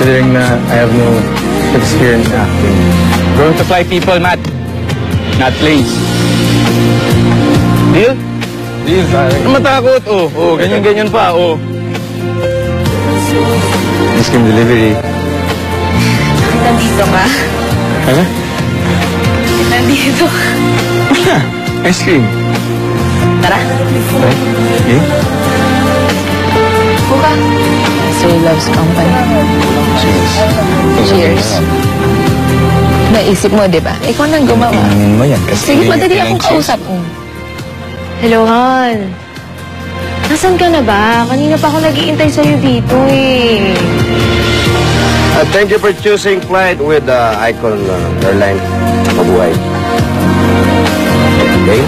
considering na I have no experience in acting. Going to fly people, Matt. Not planes. Deal? Deal, pare. Matakot, oh. Ganyan-ganyan pa, oh. Ice cream delivery. Nandito ka? Ano? Nandito ka? Wala. Ice cream. Tara. Okay. Buka. So he loves company. Cheers. Cheers. Naisip mo, di ba? Ikaw nang gumawa. Tingnan mo yan kasi... Sige, madali akong kausap. Hello, Han. Nasaan ka na ba? Kanina pa ako nag-iintay sa'yo dito, eh. Thank you for choosing flight with Icon Airline. Mabuhay. Okay?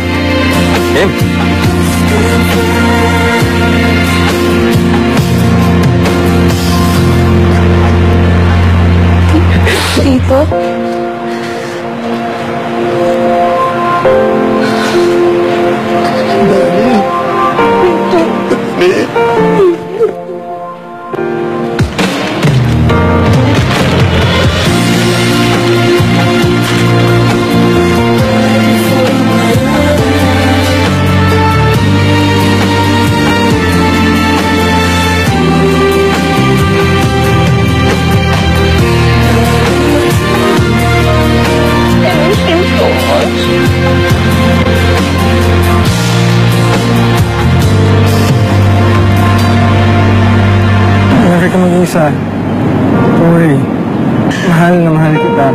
Game? Dito? Bakit ka mag-iisa? Don't worry. Mahal na mahal kita.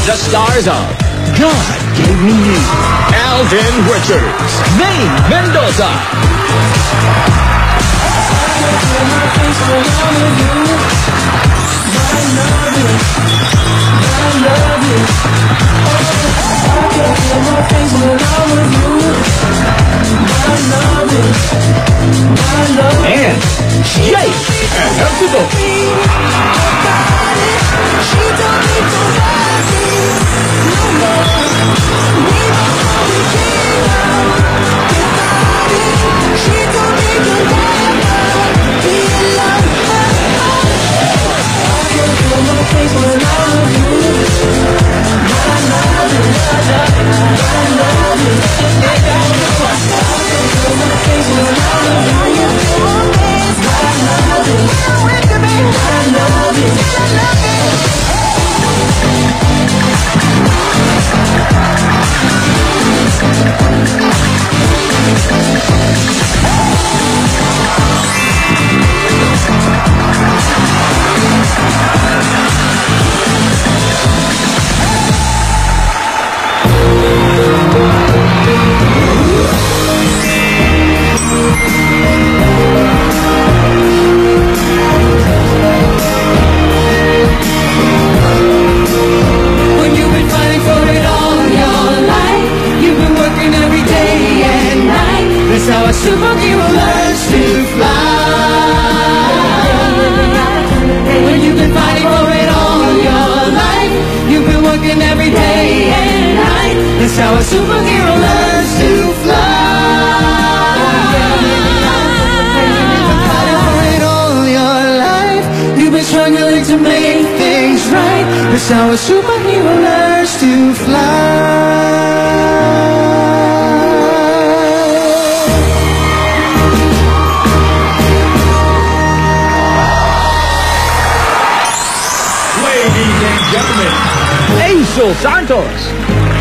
The stars of God Gave Me You, Alvin Richards, Maine Mendoza. And Jake Anelcido. Superhero learns to fly. When you've been fighting for it all your life, you've been working every day and night. That's how a superhero learns to fly. You've been fighting for it all your life, you've been struggling to make things right. That's how a superhero learns to fly. Aisel Santos,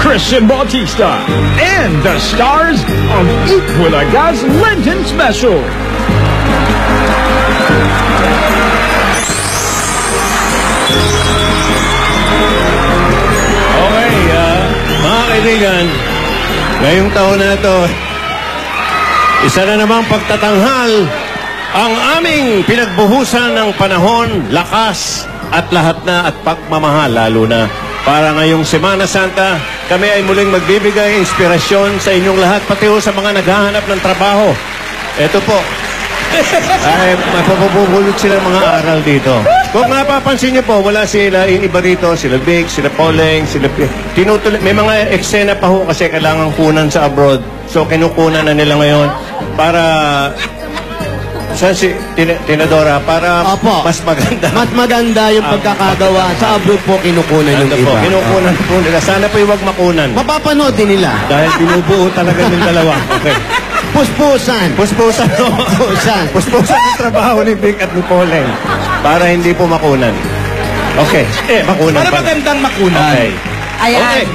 Christian Bautista, and the stars of Equilaga's Lenten Special. Okay, mga kaibigan, ngayong taon na ito, isa na namang pagtatanghal ang aming pinagbuhusan ng panahon, lakas, at lahat na at pagmamahal, lalo na Para ngayong Semana Santa, kami ay muling magbibigay inspirasyon sa inyong lahat, pati ho sa mga naghahanap ng trabaho. Ito po. Ay, mapapupulot sila mga aral dito. Kung napapansin niyo po, wala sila yung iba rito, sila Vic, sila Poleng, sila tinutuloy. May mga eksena pa ho kasi kailangan kunan sa abroad. So kinukunan na nila ngayon para sa si Tinadora para Opo. mas maganda. Mas maganda yung pagkakagawa. Sa abroad po kinukunan yung Ano po, iba. kinukunan po nila. Sana po huwag makunan. Mapapanood din nila. Dahil binubuo talaga ng dalawa. Okay. Puspusan. Puspusan. Puspusan. Puspusan yung trabaho ni Vic at ni Poleng. Para hindi po makunan. Okay. Makunan Para pala. magandang makunan. Okay. Ayan. Okay.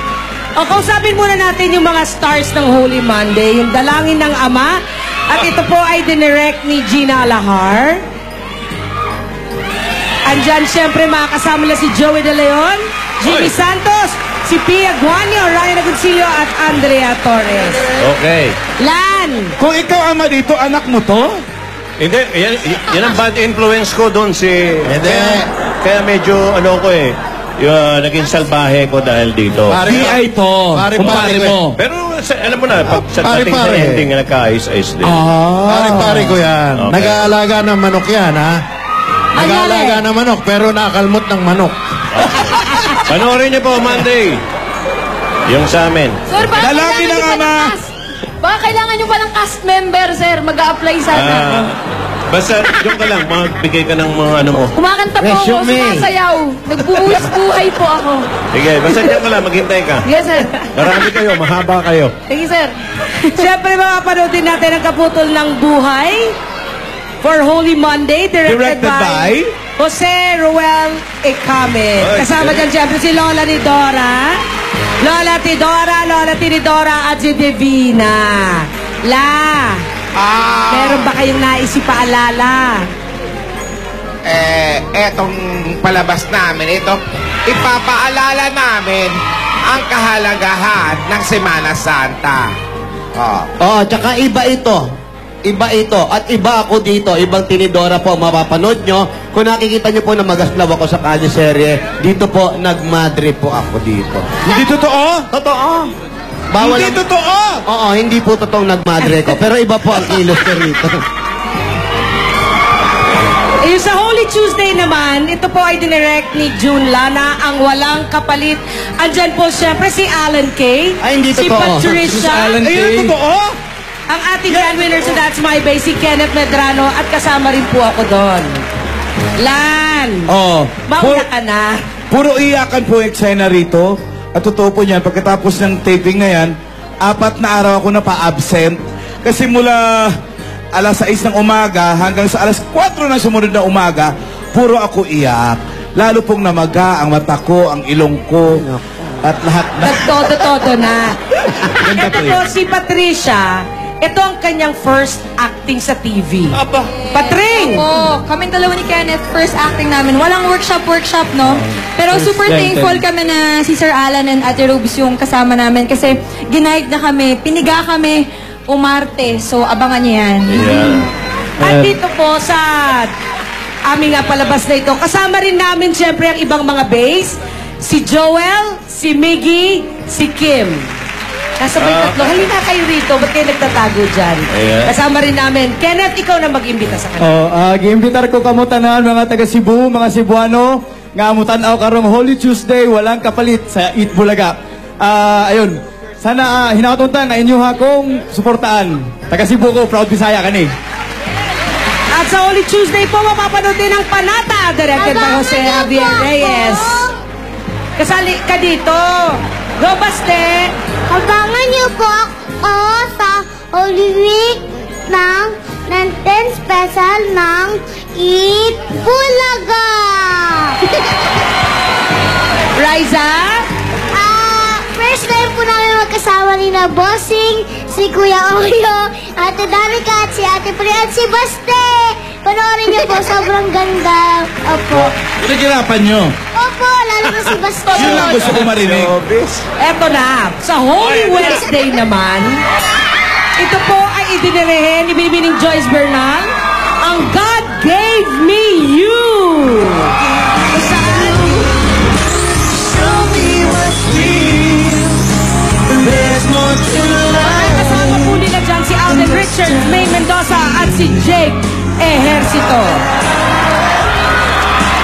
O, kausapin muna natin yung mga stars ng Holy Monday, yung Dalangin ng Ama. At ito po ay dinirect ni Gina Alahar. Andyan siyempre makakasama na si Joey De Leon, Jimmy Santos, si Pia Guanyo, Ryan Agoncillo at Andrea Torres. Okay. Lan! Kung ikaw ama dito, anak mo to? Hindi, yan ang bad influence ko doon si... Hindi. Kaya medyo ano ko naging salbahe ko dahil dito. Di to. Kumpare mo. Pero alam mo na, pag sa dating sa Pare-pare. ending, nagkaayos-ayos din. Pare-pare ko yan. Okay. Nag-aalaga ng manok yan, ha? Nag-aalaga ng manok, pero nakakalmot ng manok. Panoorin niyo po, Monday. Yung sa amin. Sir, baka Dalangin ng kailangan nyo Ama. palang cast. Baka kailangan nyo palang cast member, sir. Mag-a-apply sana. Basta, yung ka lang, magbigay ka ng mga ano mo. Kumakanta po ako, Resume. sumasayaw. Nagbubuhis buhay po ako. Sige, basta dyan ka lang, maghintay ka. Yes, sir. Marami kayo, mahaba kayo. Thank you, sir. Siyempre mapapanoodin natin ang kaputol ng buhay for Holy Monday, directed Directed by Jose Ruel Ecame. Ay, Kasama okay. dyan siyempre si Lola ni Dora, Lola Tinidora at si Divina. Meron ba kayong naisipaalala? Etong palabas namin, ipapaalala namin ang kahalagahan ng Semana Santa. Tsaka iba ito. Iba ito. At iba ako dito. Ibang Tinidora po mapapanood nyo. Kung nakikita nyo po na magaslaw ako sa Kalye serye, dito po, nagmadre po ako dito. Hindi totoo? Totoo. Bawal Hindi ang- totoo! Oo, hindi po totoong nagmadre ko. Pero iba po ang kilos ko rito. Yung sa Holy Tuesday naman, ito po ay dinirect ni June Lana, ang walang kapalit. Andyan po siyempre si Alan Kay, Ay, hindi si totoo. Patricia, Ayun ang totoo? ang ating grand winner sa That's My Bay, si Kenneth Medrano, at kasama rin po ako doon. Lan! Mauna ka na. Puro iyakan po eksena rito. At totoo po niyan, pagkatapos ng taping na yan, 4 na araw ako na pa-absent. Kasi mula alas 6 ng umaga hanggang sa alas 4 na sumunod na umaga, puro ako iyak. Lalo pong namaga ang mata ko, ang ilong ko, at lahat na. Nagtodo-todo na. Ganda Ito po po yun. si Patricia. Ito ang kanyang first acting sa TV. Patring! Oo, kaming dalawa ni Kenneth, first acting namin. Walang workshop, no? Pero super thankful kami na si Sir Alan and Ate Robes yung kasama namin kasi ginaig na kami, piniga kami umarte. So, abangan niyo yan. At dito po sa aming palabas na ito, kasama rin namin siyempre ang ibang mga bass. Si Joel, si Miggy, si Kim. Kasabay tatlo. Halina kayo rito. Ba't kayo nagtatago dyan? Ayan. Kasama rin namin. Kenneth, ikaw na mag-imbita sa kanila. Giimbitar ko kamo tanan mga taga Cebu, mga Cebuano, nga mutan-aw karong Holy Tuesday, walang kapalit sa Eat Bulaga. Ayun. Sana hinakatuntan na inyo akong suportaan. Taga Cebu ko, proud Bisaya kani. At sa Holy Tuesday po, mapapanood din ang Panata, directed by Jose Javier Reyes. Kasali ka dito. Go, Baste! Abangan niyo po ako sa Holy Week ng Lenten Special ng Eat Bulaga! Riza? First time po namin magkasama ni na Bossing, si Kuya Oyo, Ate Danica at si Ate Pri at si Baste! Panoorin niyo po, sobrang ganda. Opo. Pinagirapan nyo. Opo, lalo na si Baste. Yun lang gusto ko marinig. Eto na, sa Holy Wednesday naman, ito po ay idinirehe ni Bibining Joyce Bernal, ang God Gave Me You. Kung saan, Show me ito.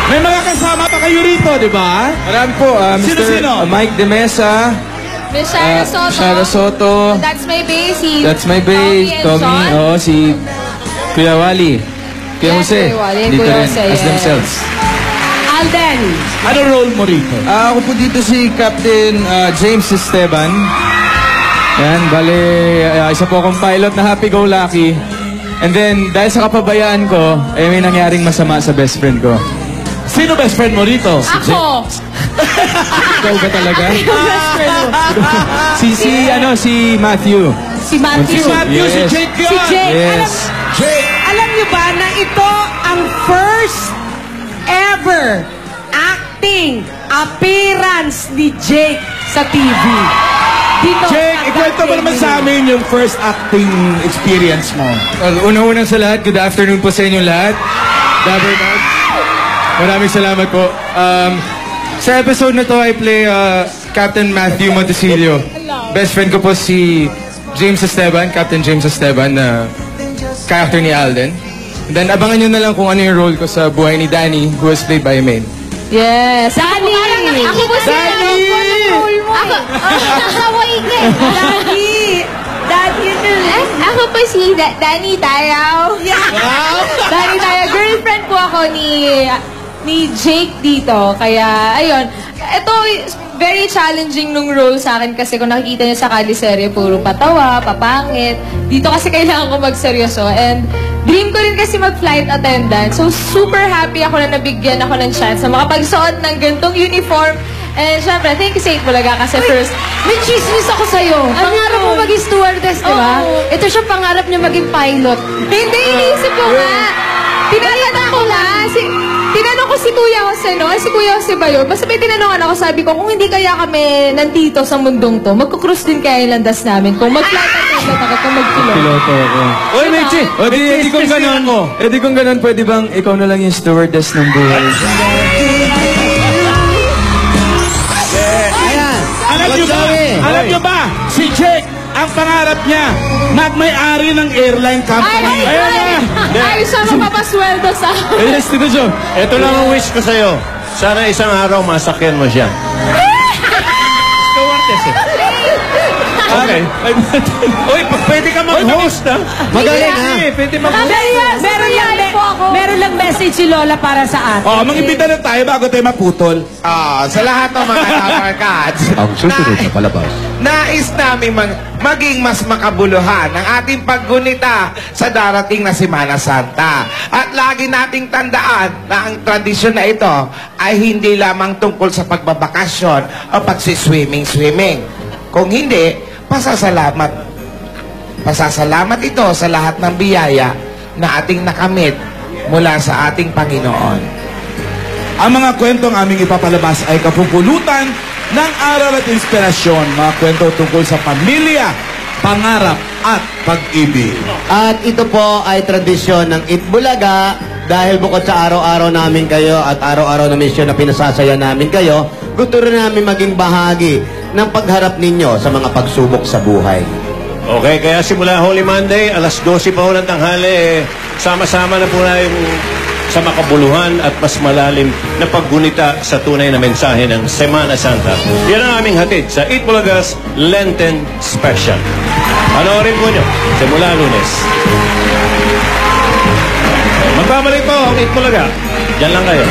May mga kasama pa kayo rito, di ba? Marami po. Sino-sino? Mike De Mesa. Miss Shara Soto. Shara Soto. That's my base. Si That's my babe. and Tommy. Sean. Oh, si Kuya Wally. Kuya Yes, Jose. Kuya Wally, Dito Kuya rin. Jose, As yes. themselves. Alden. Ano role mo rito? Ako po dito si Captain James Esteban. Yan, bale, isa po akong pilot na happy-go-lucky. And then, dahil sa kapabayaan ko, may nangyaring masama sa best friend ko. Sino best friend mo rito? Ako. Ikaw ba talaga? si Matthew. Si Matthew. Si Matthew, si Yes. Jake yun. Si Jake. Yes. Alam niyo ba na ito ang first ever acting appearance ni Jake sa TV? Dito Jake, sa ikwento mo naman sa amin yung first acting experience mo. Una-unang sa lahat, good afternoon po sa inyong lahat. Dabber Dog. Maraming salamat po. Sa episode na to, I play Captain Matthew Montesilio. Best friend ko po si James Esteban, Captain James Esteban, na character ni Alden. Then abangan nyo na lang kung ano yung role ko sa buhay ni Danny, who was played by Maine. Yes. Danny! Ako po si Hawaii ka. Daddy yun. Ako po si Danny Taraw. Danny Taraw. Girlfriend po ako ni Jake dito. Kaya, ayun. Ito, very challenging nung role sa akin kasi kung nakikita niyo sa Kaliserye, puro patawa, papangit. Dito kasi kailangan ko magseryoso. And dream ko rin kasi mag-flight attendant. So, super happy ako na nabigyan ako ng chance na makapagsuot ng gantong uniform. And syempre, thank you sa Itbulaga kasi first, May chismis ako sa'yo. Pangarap mo maging stewardess, di ba? Ito siya pangarap niya maging pilot. hindi, iniisip ko nga. Tinatanong ko nga. Tinanong ko si Kuya Jose, no? Si Kuya Jose ba yun? Basta may tinanongan ako, sabi ko, kung hindi kaya kami nandito sa mundong to, magkukrus din kaya yung landas namin. Kung mag-flight attendant ako, kung mag-pilot. Piloto ako. Oy, Mechi! O di kung ganon, di kung ganon, pwede bang ikaw na lang yung stewardess ng buhay? Alam nyo ba, si Jake, ang pangarap niya, magmay-ari ng airline company. Ay, siya mapapasweldo sa akin. Yes, Tito Joe. Ito lang ang wish ko sa'yo. Sana isang araw masakyan mo siya. Okay. Uy, pwede ka mag-host, ha? Magaling, ha? Pwede Meron lang message si Lola para sa atin. Mag-imbita na tayo bago tayo maputol. Sa lahat ng mga Dabber Cats, Ang susunod na palabas. nais namin maging mas makabuluhan ang ating paggunita sa darating na Semana Santa. At lagi nating tandaan na ang tradisyon na ito ay hindi lamang tungkol sa pagbabakasyon o pagsiswimming-swimming. Kung hindi, pasasalamat ito sa lahat ng biyaya na ating nakamit mula sa ating Panginoon. Ang mga kwentong aming ipapalabas ay kapupulutan ng aral at inspirasyon, mga kwento tungkol sa pamilya, pangarap at pag-ibig. At ito po ay tradisyon ng Itbulaga dahil bukod sa araw-araw namin kayo at araw-araw na misyon na pinasasaya namin kayo, gusto rin namin maging bahagi ng pagharap ninyo sa mga pagsubok sa buhay. Okay, kaya simula Holy Monday, alas 12 pa ho ng tanghali, sama-sama na po na yung sa makabuluhan at mas malalim na paggunita sa tunay na mensahe ng Semana Santa. Yan ang aming hatid sa Itbulaga's Lenten Special. Panoorin po nyo simula Lunes. Magbabalik po ang Itbulaga. Diyan lang kayo.